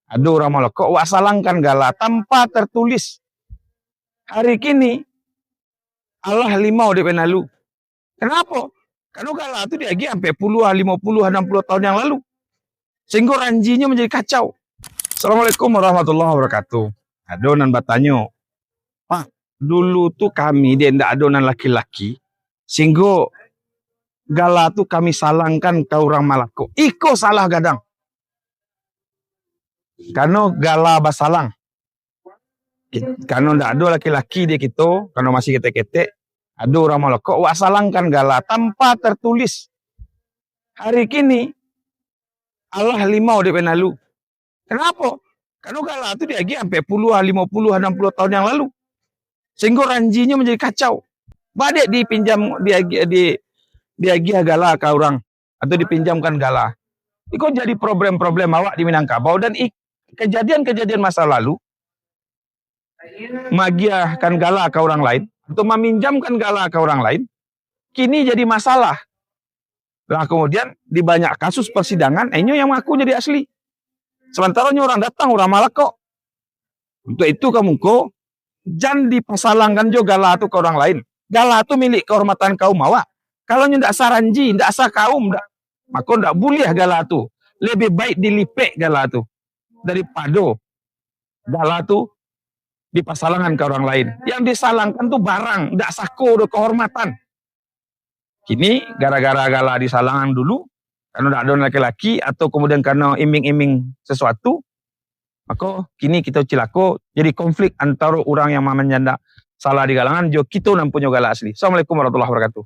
Ada orang maloko wak salangkan gala tanpa tertulis. Hari kini Allah limau di penalu. Kenapa? Karena gala itu diagi sampai puluhan, 50, 60 tahun yang lalu. Sehingga ranjinya menjadi kacau. Assalamualaikum warahmatullahi wabarakatuh. Adonan bertanya, Pak, dulu tuh kami dia ndak adonan laki-laki, sehingga gala tuh kami salangkan ke orang Malako. Iko salah gadang. Karena gala basalang. Karena ndak ada laki-laki dia kita, karena masih ketek-ketek, ada orang Malako wak salangkan gala tanpa tertulis. Hari kini Allah limau di penalu. Kenapa? Karena gala itu diagi sampai puluhan, 50, 60 tahun yang lalu. Sehingga ranjinya menjadi kacau. Badek dipinjam diagi gala ke orang atau dipinjamkan gala. Itu jadi problem-problem awak di Minangkabau dan kejadian-kejadian masa lalu magiahkan gala ke orang lain atau meminjamkan gala ke orang lain kini jadi masalah. Nah kemudian di banyak kasus persidangan enyo yang mengaku jadi asli. Sementara orang datang orang malak kok. Untuk itu kamu kok jangan dipasalangkan juga gala itu ke orang lain. Gala itu milik kehormatan kaum awak. Kalau ndak saranji, ndak asa kaum, maka ndak boleh gala itu. Lebih baik dilipek gala itu daripada gala itu dipasalangan ke orang lain. Yang disalangkan tuh barang, ndak sako do kehormatan. Kini gara-gara gala disalangan dulu, karena ndak ada laki-laki atau kemudian karena iming-iming sesuatu, maka kini kita cilako jadi konflik antara orang yang mamanya ndak salah di galangan, jo kita nampunya gala asli. Assalamualaikum warahmatullahi wabarakatuh.